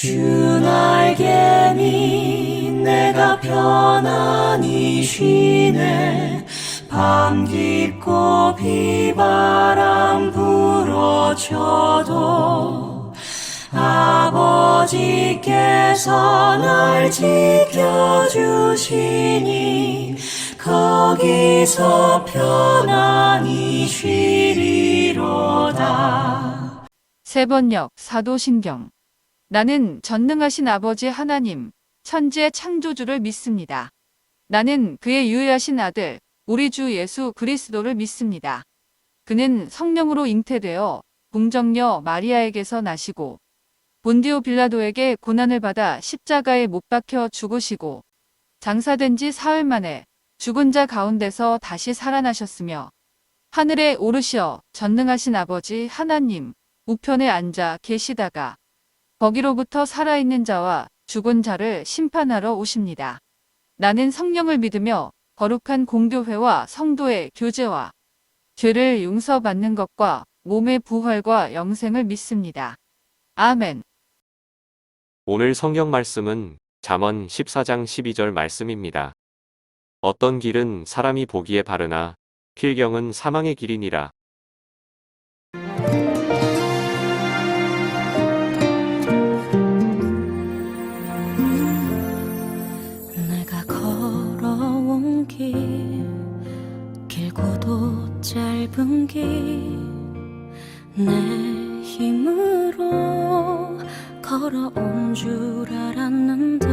주 날개니 내가 편안히 쉬네. 밤 깊고 비바람 불어쳐도 아버지께서 날 지켜주시니 거기서 편안히 쉬리로다. 세번역 사도신경. 나는 전능하신 아버지 하나님, 천지의 창조주를 믿습니다. 나는 그의 유일하신 아들, 우리 주 예수 그리스도를 믿습니다. 그는 성령으로 잉태되어 궁정녀 마리아에게서 나시고 본디오 빌라도에게 고난을 받아 십자가에 못 박혀 죽으시고 장사된 지 사흘 만에 죽은 자 가운데서 다시 살아나셨으며 하늘에 오르시어 전능하신 아버지 하나님 우편에 앉아 계시다가 거기로부터 살아있는 자와 죽은 자를 심판하러 오십니다. 나는 성령을 믿으며 거룩한 공교회와 성도의 교제와 죄를 용서받는 것과 몸의 부활과 영생을 믿습니다. 아멘. 오늘 성경 말씀은 잠언 14장 12절 말씀입니다. 어떤 길은 사람이 보기에 바르나 필경은 사망의 길이니라. 내가 걸어온 길 길고도 짧은 길 내 힘으로 걸어온 줄 알았는데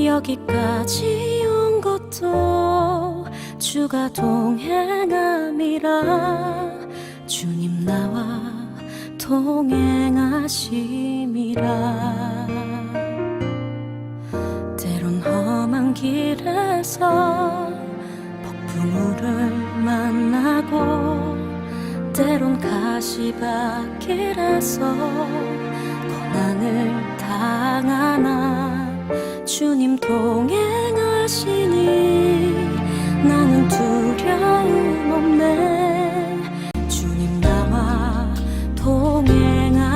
여기까지 온 것도 주가 동행함이라. 주님 나와 동행하심이라. 때론 험한 길에서 폭풍우를 만나고 때론 가시밭길에서 고난을 당하나 주님 동행하시니 나는 두려움 없네. 주님 나와 동행하심이라.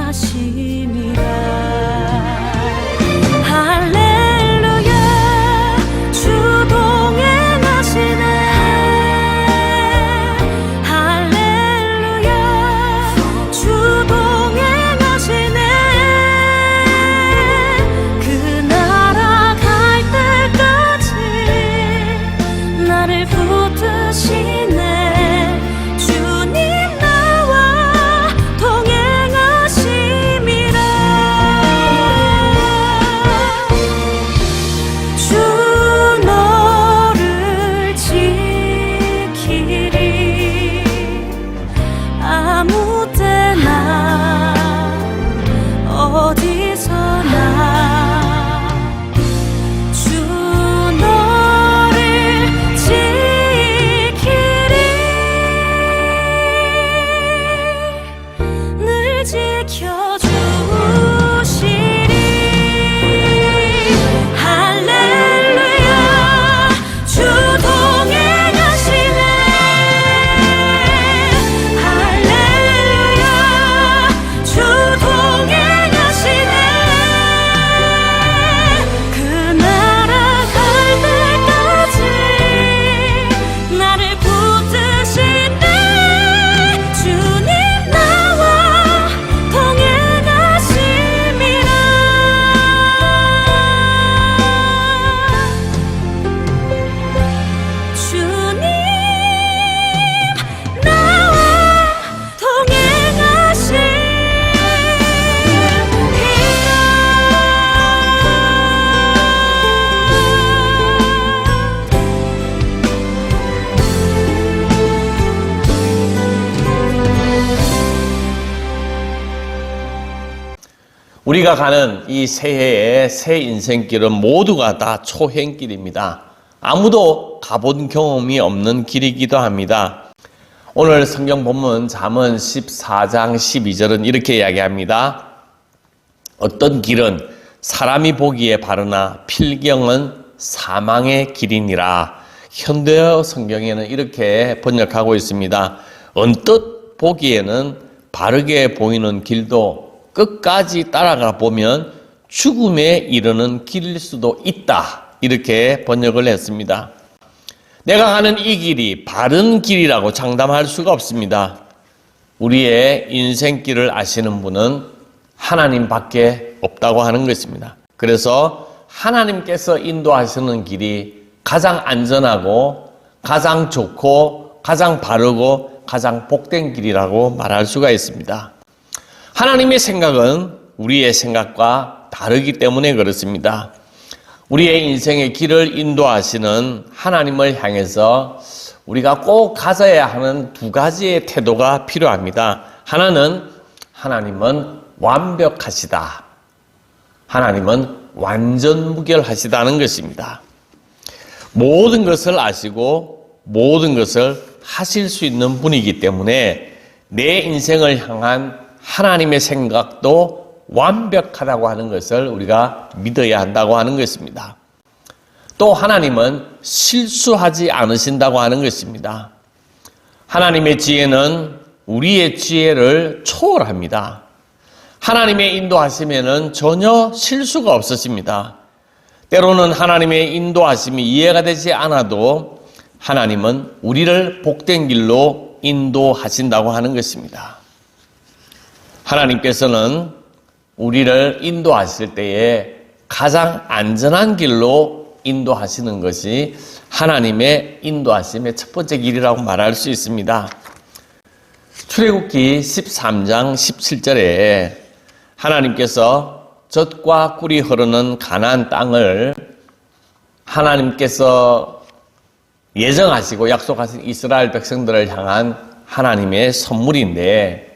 우리가 가는 이 새해의 새 인생길은 모두가 다 초행길입니다. 아무도 가본 경험이 없는 길이기도 합니다. 오늘 성경 본문 잠언 14장 12절은 이렇게 이야기합니다. 어떤 길은 사람이 보기에 바르나 필경은 사망의 길이니라. 현대어 성경에는 이렇게 번역하고 있습니다. 언뜻 보기에는 바르게 보이는 길도 끝까지 따라가 보면 죽음에 이르는 길일 수도 있다. 이렇게 번역을 했습니다. 내가 가는 이 길이 바른 길이라고 장담할 수가 없습니다. 우리의 인생길을 아시는 분은 하나님밖에 없다고 하는 것입니다. 그래서 하나님께서 인도하시는 길이 가장 안전하고 가장 좋고 가장 바르고 가장 복된 길이라고 말할 수가 있습니다. 하나님의 생각은 우리의 생각과 다르기 때문에 그렇습니다. 우리의 인생의 길을 인도하시는 하나님을 향해서 우리가 꼭 가져야 하는 두 가지의 태도가 필요합니다. 하나는 하나님은 완벽하시다. 하나님은 완전무결하시다는 것입니다. 모든 것을 아시고 모든 것을 하실 수 있는 분이기 때문에 내 인생을 향한 하나님의 생각도 완벽하다고 하는 것을 우리가 믿어야 한다고 하는 것입니다. 또 하나님은 실수하지 않으신다고 하는 것입니다. 하나님의 지혜는 우리의 지혜를 초월합니다. 하나님의 인도하심에는 전혀 실수가 없으십니다. 때로는 하나님의 인도하심이 이해가 되지 않아도 하나님은 우리를 복된 길로 인도하신다고 하는 것입니다. 하나님께서는 우리를 인도하실 때에 가장 안전한 길로 인도하시는 것이 하나님의 인도하심의 첫 번째 길이라고 말할 수 있습니다. 출애굽기 13장 17절에 하나님께서 젖과 꿀이 흐르는 가나안 땅을 하나님께서 예정하시고 약속하신 이스라엘 백성들을 향한 하나님의 선물인데,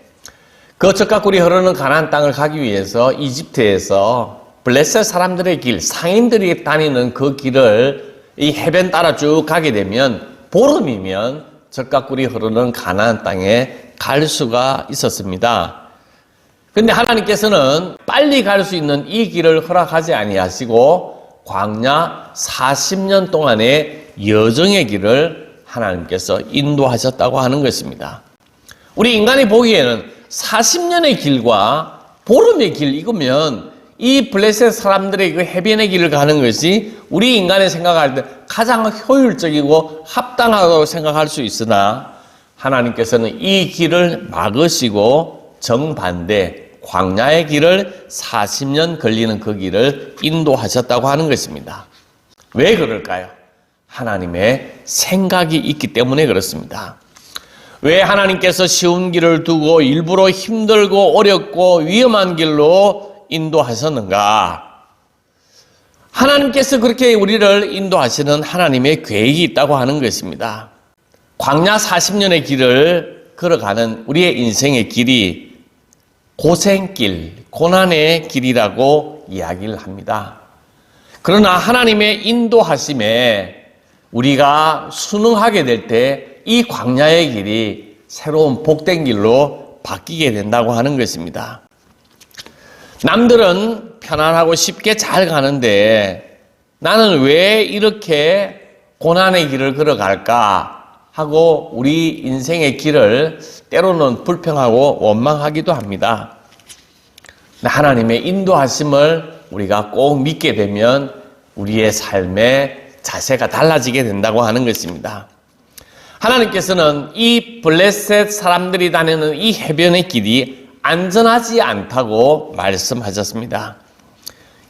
그 젖과 꿀이 흐르는 가나안 땅을 가기 위해서 이집트에서 블레셋 사람들의 길, 상인들이 다니는 그 길을 이 해변 따라 쭉 가게 되면 보름이면 젖과 꿀이 흐르는 가나안 땅에 갈 수가 있었습니다. 근데 하나님께서는 빨리 갈 수 있는 이 길을 허락하지 아니하시고 광야 40년 동안의 여정의 길을 하나님께서 인도하셨다고 하는 것입니다. 우리 인간이 보기에는 40년의 길과 보름의 길, 이거면 이 블레셋 사람들의 그 해변의 길을 가는 것이 우리 인간이 생각할 때 가장 효율적이고 합당하다고 생각할 수 있으나 하나님께서는 이 길을 막으시고 정반대 광야의 길을 40년 걸리는 그 길을 인도하셨다고 하는 것입니다. 왜 그럴까요? 하나님의 생각이 있기 때문에 그렇습니다. 왜 하나님께서 쉬운 길을 두고 일부러 힘들고 어렵고 위험한 길로 인도하셨는가? 하나님께서 그렇게 우리를 인도하시는 하나님의 계획이 있다고 하는 것입니다. 광야 40년의 길을 걸어가는 우리의 인생의 길이 고생길, 고난의 길이라고 이야기를 합니다. 그러나 하나님의 인도하심에 우리가 순응하게 될 때 이 광야의 길이 새로운 복된 길로 바뀌게 된다고 하는 것입니다. 남들은 편안하고 쉽게 잘 가는데 나는 왜 이렇게 고난의 길을 걸어갈까 하고 우리 인생의 길을 때로는 불평하고 원망하기도 합니다. 하나님의 인도하심을 우리가 꼭 믿게 되면 우리의 삶의 자세가 달라지게 된다고 하는 것입니다. 하나님께서는 이 블레셋 사람들이 다니는 이 해변의 길이 안전하지 않다고 말씀하셨습니다.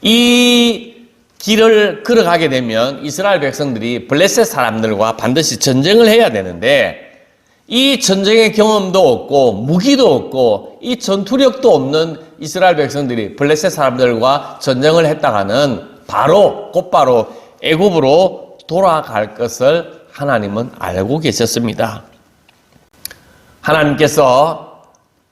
이 길을 걸어가게 되면 이스라엘 백성들이 블레셋 사람들과 반드시 전쟁을 해야 되는데 이 전쟁의 경험도 없고 무기도 없고 이 전투력도 없는 이스라엘 백성들이 블레셋 사람들과 전쟁을 했다가는 곧바로 애굽으로 돌아갈 것을 하나님은 알고 계셨습니다. 하나님께서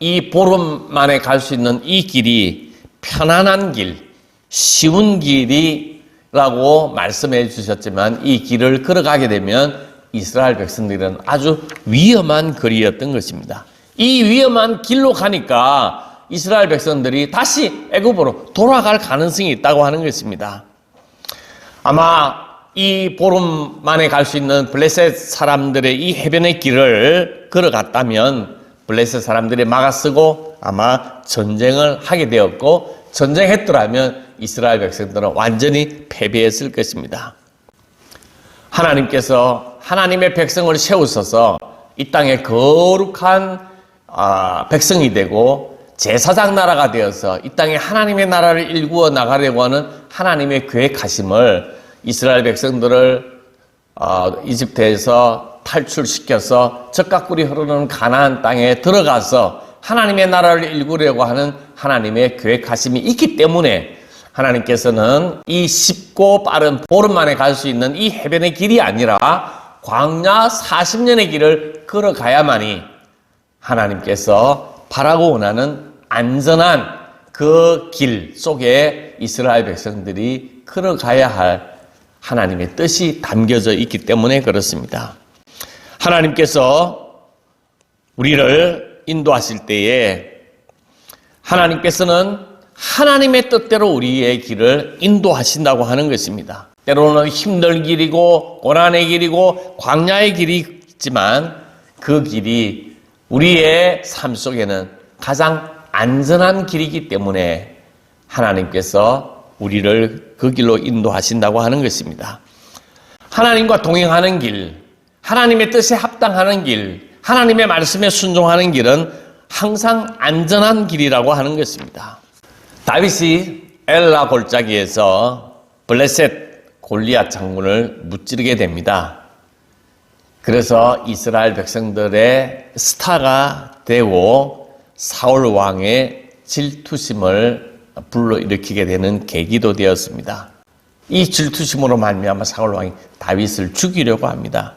이 보름 만에 갈 수 있는 이 길이 편안한 길, 쉬운 길이라고 말씀해 주셨지만 이 길을 걸어가게 되면 이스라엘 백성들은 아주 위험한 거리였던 것입니다. 이 위험한 길로 가니까 이스라엘 백성들이 다시 애굽으로 돌아갈 가능성이 있다고 하는 것입니다. 아마 이 보름 만에 갈 수 있는 블레셋 사람들의 이 해변의 길을 걸어갔다면 블레셋 사람들이 막아쓰고 아마 전쟁을 하게 되었고 전쟁했더라면 이스라엘 백성들은 완전히 패배했을 것입니다. 하나님께서 하나님의 백성을 세우셔서 이 땅에 거룩한 백성이 되고 제사장 나라가 되어서 이 땅에 하나님의 나라를 일구어 나가려고 하는 하나님의 계획하심을 이스라엘 백성들을 이집트에서 탈출시켜서 젖과 꿀이 흐르는 가나안 땅에 들어가서 하나님의 나라를 일구려고 하는 하나님의 계획하심이 있기 때문에 하나님께서는 이 쉽고 빠른 보름 만에 갈 수 있는 이 해변의 길이 아니라 광야 40년의 길을 걸어가야만이 하나님께서 바라고 원하는 안전한 그 길 속에 이스라엘 백성들이 걸어가야 할 하나님의 뜻이 담겨져 있기 때문에 그렇습니다. 하나님께서 우리를 인도하실 때에 하나님께서는 하나님의 뜻대로 우리의 길을 인도하신다고 하는 것입니다. 때로는 힘든 길이고 고난의 길이고 광야의 길이 있지만 그 길이 우리의 삶 속에는 가장 안전한 길이기 때문에 하나님께서 우리를 그 길로 인도하신다고 하는 것입니다. 하나님과 동행하는 길, 하나님의 뜻에 합당하는 길, 하나님의 말씀에 순종하는 길은 항상 안전한 길이라고 하는 것입니다. 다윗이 엘라 골짜기에서 블레셋 골리앗 장군을 무찌르게 됩니다. 그래서 이스라엘 백성들의 스타가 되고 사울 왕의 질투심을 불러일으키게 되는 계기도 되었습니다. 이 질투심으로 말미암아 사울 왕이 다윗을 죽이려고 합니다.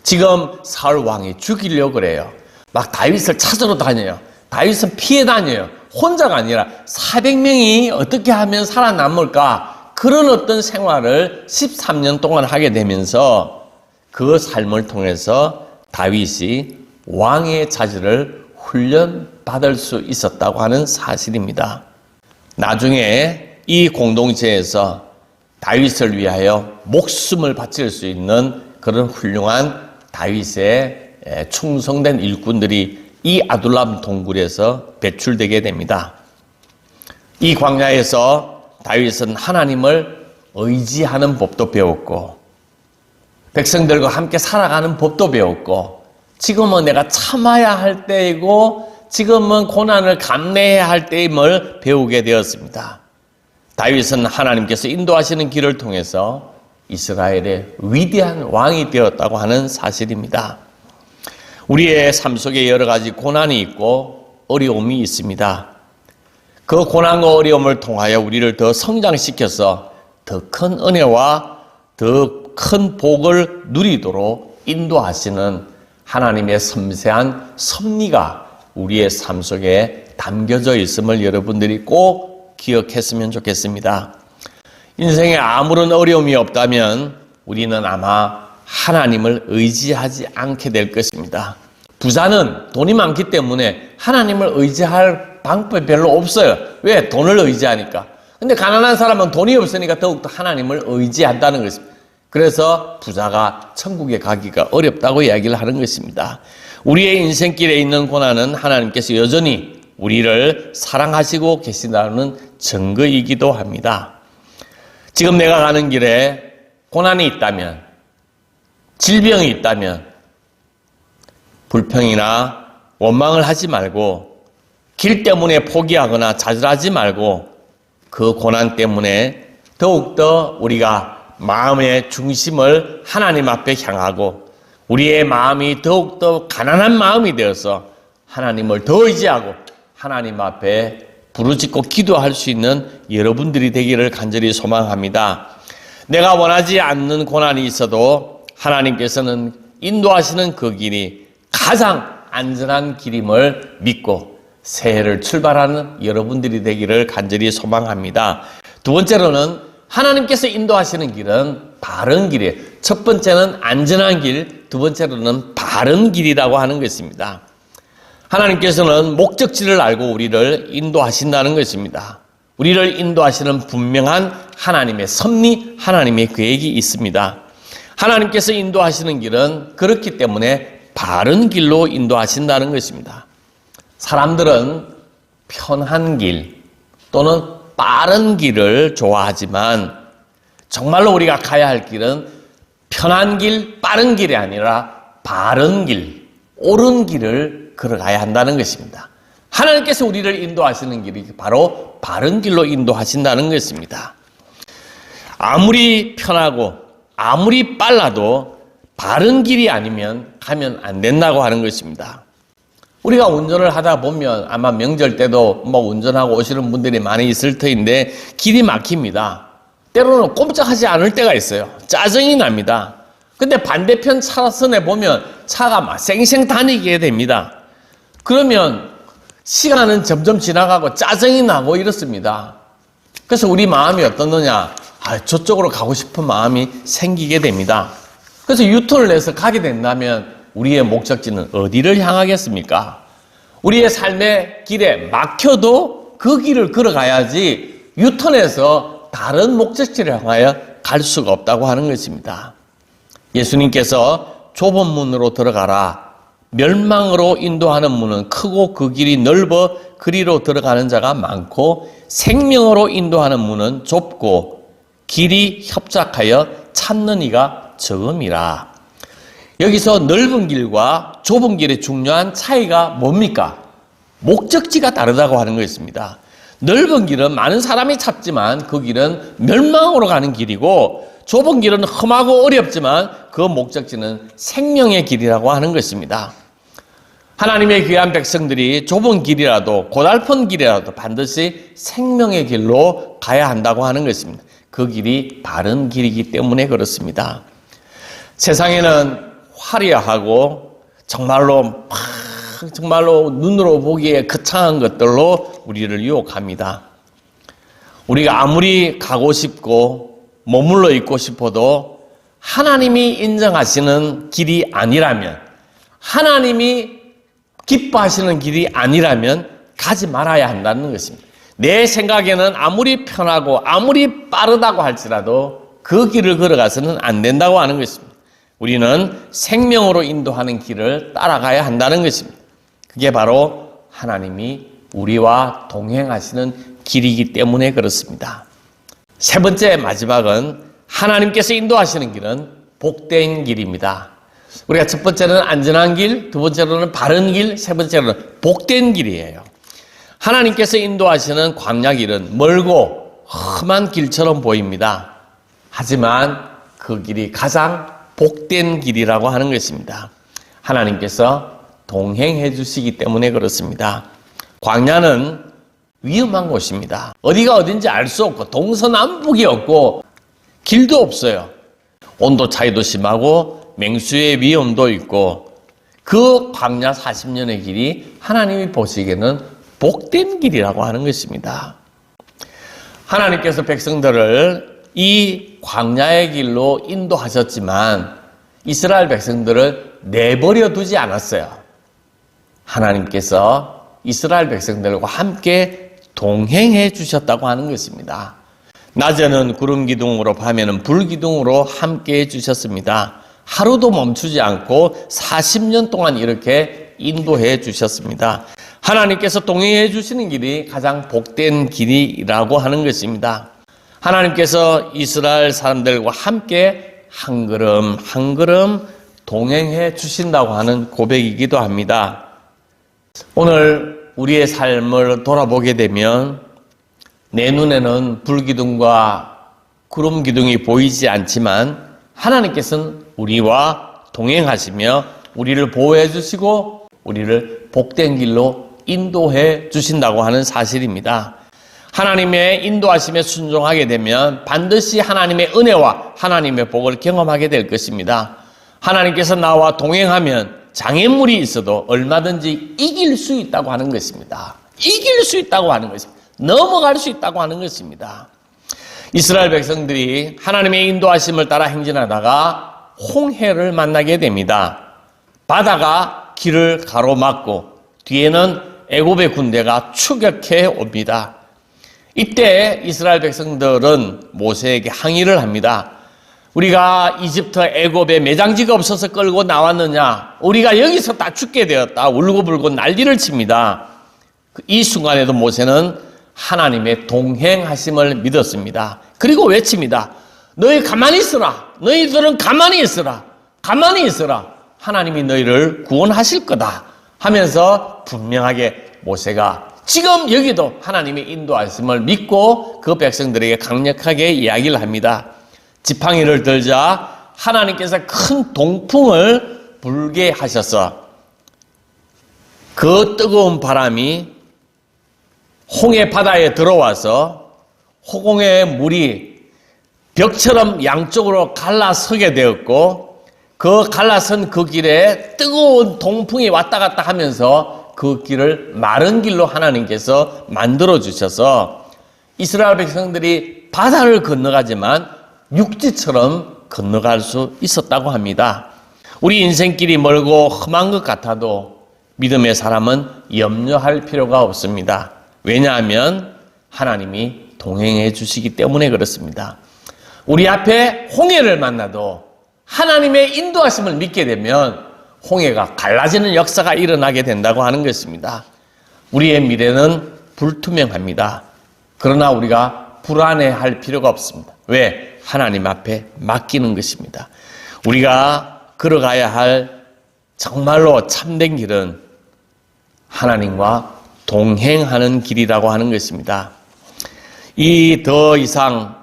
지금 사울 왕이 죽이려고 그래요. 막 다윗을 찾으러 다녀요. 다윗은 피해 다녀요. 혼자가 아니라 400명이 어떻게 하면 살아남을까? 그런 어떤 생활을 13년 동안 하게 되면서 그 삶을 통해서 다윗이 왕의 자질을 훈련받을 수 있었다고 하는 사실입니다. 나중에 이 공동체에서 다윗을 위하여 목숨을 바칠 수 있는 그런 훌륭한 다윗의 충성된 일꾼들이 이 아둘람 동굴에서 배출되게 됩니다. 이 광야에서 다윗은 하나님을 의지하는 법도 배웠고 백성들과 함께 살아가는 법도 배웠고 지금은 내가 참아야 할 때이고 지금은 고난을 감내해야 할 때임을 배우게 되었습니다. 다윗은 하나님께서 인도하시는 길을 통해서 이스라엘의 위대한 왕이 되었다고 하는 사실입니다. 우리의 삶 속에 여러 가지 고난이 있고 어려움이 있습니다. 그 고난과 어려움을 통하여 우리를 더 성장시켜서 더 큰 은혜와 더 큰 복을 누리도록 인도하시는 하나님의 섬세한 섭리가 우리의 삶 속에 담겨져 있음을 여러분들이 꼭 기억했으면 좋겠습니다. 인생에 아무런 어려움이 없다면 우리는 아마 하나님을 의지하지 않게 될 것입니다. 부자는 돈이 많기 때문에 하나님을 의지할 방법이 별로 없어요. 왜? 돈을 의지하니까. 근데 가난한 사람은 돈이 없으니까 더욱더 하나님을 의지한다는 것입니다. 그래서 부자가 천국에 가기가 어렵다고 이야기를 하는 것입니다. 우리의 인생길에 있는 고난은 하나님께서 여전히 우리를 사랑하시고 계신다는 증거이기도 합니다. 지금 내가 가는 길에 고난이 있다면, 질병이 있다면 불평이나 원망을 하지 말고 길 때문에 포기하거나 좌절하지 말고 그 고난 때문에 더욱더 우리가 마음의 중심을 하나님 앞에 향하고 우리의 마음이 더욱더 가난한 마음이 되어서 하나님을 더 의지하고 하나님 앞에 부르짖고 기도할 수 있는 여러분들이 되기를 간절히 소망합니다. 내가 원하지 않는 고난이 있어도 하나님께서는 인도하시는 그 길이 가장 안전한 길임을 믿고 새해를 출발하는 여러분들이 되기를 간절히 소망합니다. 두 번째로는 하나님께서 인도하시는 길은 바른 길이에요. 첫 번째는 안전한 길, 두 번째로는 바른 길이라고 하는 것입니다. 하나님께서는 목적지를 알고 우리를 인도하신다는 것입니다. 우리를 인도하시는 분명한 하나님의 섭리, 하나님의 계획이 있습니다. 하나님께서 인도하시는 길은 그렇기 때문에 바른 길로 인도하신다는 것입니다. 사람들은 편한 길 또는 빠른 길을 좋아하지만 정말로 우리가 가야 할 길은 편한 길, 빠른 길이 아니라 바른 길, 옳은 길을 걸어가야 한다는 것입니다. 하나님께서 우리를 인도하시는 길이 바로 바른 길로 인도하신다는 것입니다. 아무리 편하고 아무리 빨라도 바른 길이 아니면 가면 안 된다고 하는 것입니다. 우리가 운전을 하다 보면 아마 명절 때도 운전하고 오시는 분들이 많이 있을 터인데 길이 막힙니다. 때로는 꼼짝하지 않을 때가 있어요. 짜증이 납니다. 근데 반대편 차선에 보면 차가 막 쌩쌩 다니게 됩니다. 그러면 시간은 점점 지나가고 짜증이 나고 이렇습니다. 그래서 우리 마음이 어떻느냐? 저쪽으로 가고 싶은 마음이 생기게 됩니다. 그래서 유턴을 내서 가게 된다면 우리의 목적지는 어디를 향하겠습니까? 우리의 삶의 길에 막혀도 그 길을 걸어가야지 유턴해서 다른 목적지를 향하여 갈 수가 없다고 하는 것입니다. 예수님께서 좁은 문으로 들어가라. 멸망으로 인도하는 문은 크고 그 길이 넓어 그리로 들어가는 자가 많고 생명으로 인도하는 문은 좁고 길이 협착하여 찾는 이가 적음이라. 여기서 넓은 길과 좁은 길의 중요한 차이가 뭡니까? 목적지가 다르다고 하는 것입니다. 넓은 길은 많은 사람이 찾지만 그 길은 멸망으로 가는 길이고 좁은 길은 험하고 어렵지만 그 목적지는 생명의 길이라고 하는 것입니다. 하나님의 귀한 백성들이 좁은 길이라도 고달픈 길이라도 반드시 생명의 길로 가야 한다고 하는 것입니다. 그 길이 바른 길이기 때문에 그렇습니다. 세상에는 화려하고 정말로 눈으로 보기에 거창한 것들로 우리를 유혹합니다. 우리가 아무리 가고 싶고 머물러 있고 싶어도 하나님이 인정하시는 길이 아니라면, 하나님이 기뻐하시는 길이 아니라면 가지 말아야 한다는 것입니다. 내 생각에는 아무리 편하고 아무리 빠르다고 할지라도 그 길을 걸어가서는 안 된다고 하는 것입니다. 우리는 생명으로 인도하는 길을 따라가야 한다는 것입니다. 그게 바로 하나님이 우리와 동행하시는 길이기 때문에 그렇습니다. 세 번째 마지막은 하나님께서 인도하시는 길은 복된 길입니다. 우리가 첫 번째는 안전한 길, 두 번째로는 바른 길, 세 번째로는 복된 길이에요. 하나님께서 인도하시는 광야 길은 멀고 험한 길처럼 보입니다. 하지만 그 길이 가장 복된 길이라고 하는 것입니다. 하나님께서 동행해 주시기 때문에 그렇습니다. 광야는 위험한 곳입니다. 어디가 어딘지 알 수 없고 동서남북이 없고 길도 없어요. 온도 차이도 심하고 맹수의 위험도 있고 그 광야 40년의 길이 하나님이 보시기에는 복된 길이라고 하는 것입니다. 하나님께서 백성들을 이 광야의 길로 인도하셨지만 이스라엘 백성들을 내버려 두지 않았어요. 하나님께서 이스라엘 백성들과 함께 동행해 주셨다고 하는 것입니다. 낮에는 구름 기둥으로 밤에는 불 기둥으로 함께 해 주셨습니다. 하루도 멈추지 않고 40년 동안 이렇게 인도해 주셨습니다. 하나님께서 동행해 주시는 길이 가장 복된 길이라고 하는 것입니다. 하나님께서 이스라엘 사람들과 함께 한 걸음 한 걸음 동행해 주신다고 하는 고백이기도 합니다. 오늘 우리의 삶을 돌아보게 되면 내 눈에는 불기둥과 구름기둥이 보이지 않지만 하나님께서는 우리와 동행하시며 우리를 보호해 주시고 우리를 복된 길로 인도해 주신다고 하는 사실입니다. 하나님의 인도하심에 순종하게 되면 반드시 하나님의 은혜와 하나님의 복을 경험하게 될 것입니다. 하나님께서 나와 동행하면 장애물이 있어도 얼마든지 이길 수 있다고 하는 것입니다. 이길 수 있다고 하는 것입니다. 넘어갈 수 있다고 하는 것입니다. 이스라엘 백성들이 하나님의 인도하심을 따라 행진하다가 홍해를 만나게 됩니다. 바다가 길을 가로막고 뒤에는 애굽의 군대가 추격해 옵니다. 이때 이스라엘 백성들은 모세에게 항의를 합니다. 우리가 이집트 애굽에 매장지가 없어서 끌고 나왔느냐? 우리가 여기서 다 죽게 되었다. 울고불고 난리를 칩니다. 이 순간에도 모세는 하나님의 동행하심을 믿었습니다. 그리고 외칩니다. 너희 가만히 있으라. 너희들은 가만히 있으라. 가만히 있으라. 하나님이 너희를 구원하실 거다 하면서 분명하게 모세가 지금 여기도 하나님의 인도하심을 믿고 그 백성들에게 강력하게 이야기를 합니다. 지팡이를 들자 하나님께서 큰 동풍을 불게 하셔서 그 뜨거운 바람이 홍해 바다에 들어와서 호공의 물이 벽처럼 양쪽으로 갈라서게 되었고 그 갈라선 그 길에 뜨거운 동풍이 왔다 갔다 하면서 그 길을 마른 길로 하나님께서 만들어 주셔서 이스라엘 백성들이 바다를 건너가지만 육지처럼 건너갈 수 있었다고 합니다. 우리 인생길이 멀고 험한 것 같아도 믿음의 사람은 염려할 필요가 없습니다. 왜냐하면 하나님이 동행해 주시기 때문에 그렇습니다. 우리 앞에 홍해를 만나도 하나님의 인도하심을 믿게 되면 홍해가 갈라지는 역사가 일어나게 된다고 하는 것입니다. 우리의 미래는 불투명합니다. 그러나 우리가 불안해할 필요가 없습니다. 왜? 하나님 앞에 맡기는 것입니다. 우리가 걸어가야 할 정말로 참된 길은 하나님과 동행하는 길이라고 하는 것입니다. 이 더 이상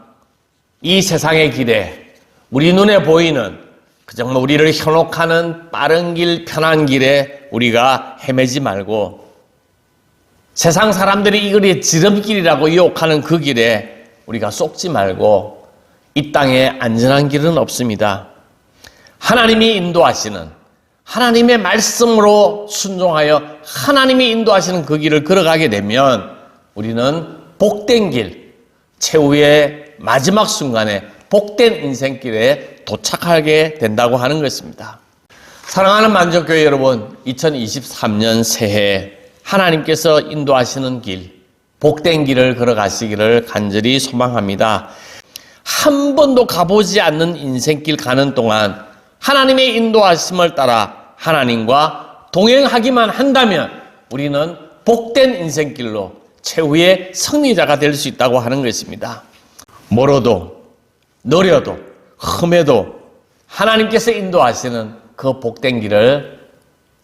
이 세상의 길에 우리 눈에 보이는 정말 우리를 현혹하는 빠른 길, 편한 길에 우리가 헤매지 말고 세상 사람들이 이거를 지름길이라고 유혹하는 그 길에 우리가 쏙지 말고 이 땅에 안전한 길은 없습니다. 하나님이 인도하시는 하나님의 말씀으로 순종하여 하나님이 인도하시는 그 길을 걸어가게 되면 우리는 복된 길, 최후의 마지막 순간에 복된 인생길에 도착하게 된다고 하는 것입니다. 사랑하는 만족교회 여러분, 2023년 새해 하나님께서 인도하시는 길, 복된 길을 걸어가시기를 간절히 소망합니다. 한 번도 가보지 않는 인생길 가는 동안 하나님의 인도하심을 따라 하나님과 동행하기만 한다면 우리는 복된 인생길로 최후의 승리자가 될 수 있다고 하는 것입니다. 멀어도 느려도 험해도 하나님께서 인도하시는 그 복된 길을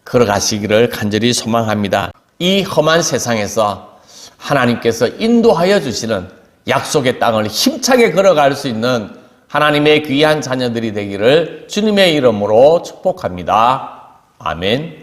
걸어가시기를 간절히 소망합니다. 이 험한 세상에서 하나님께서 인도하여 주시는 약속의 땅을 힘차게 걸어갈 수 있는 하나님의 귀한 자녀들이 되기를 주님의 이름으로 축복합니다. 아멘.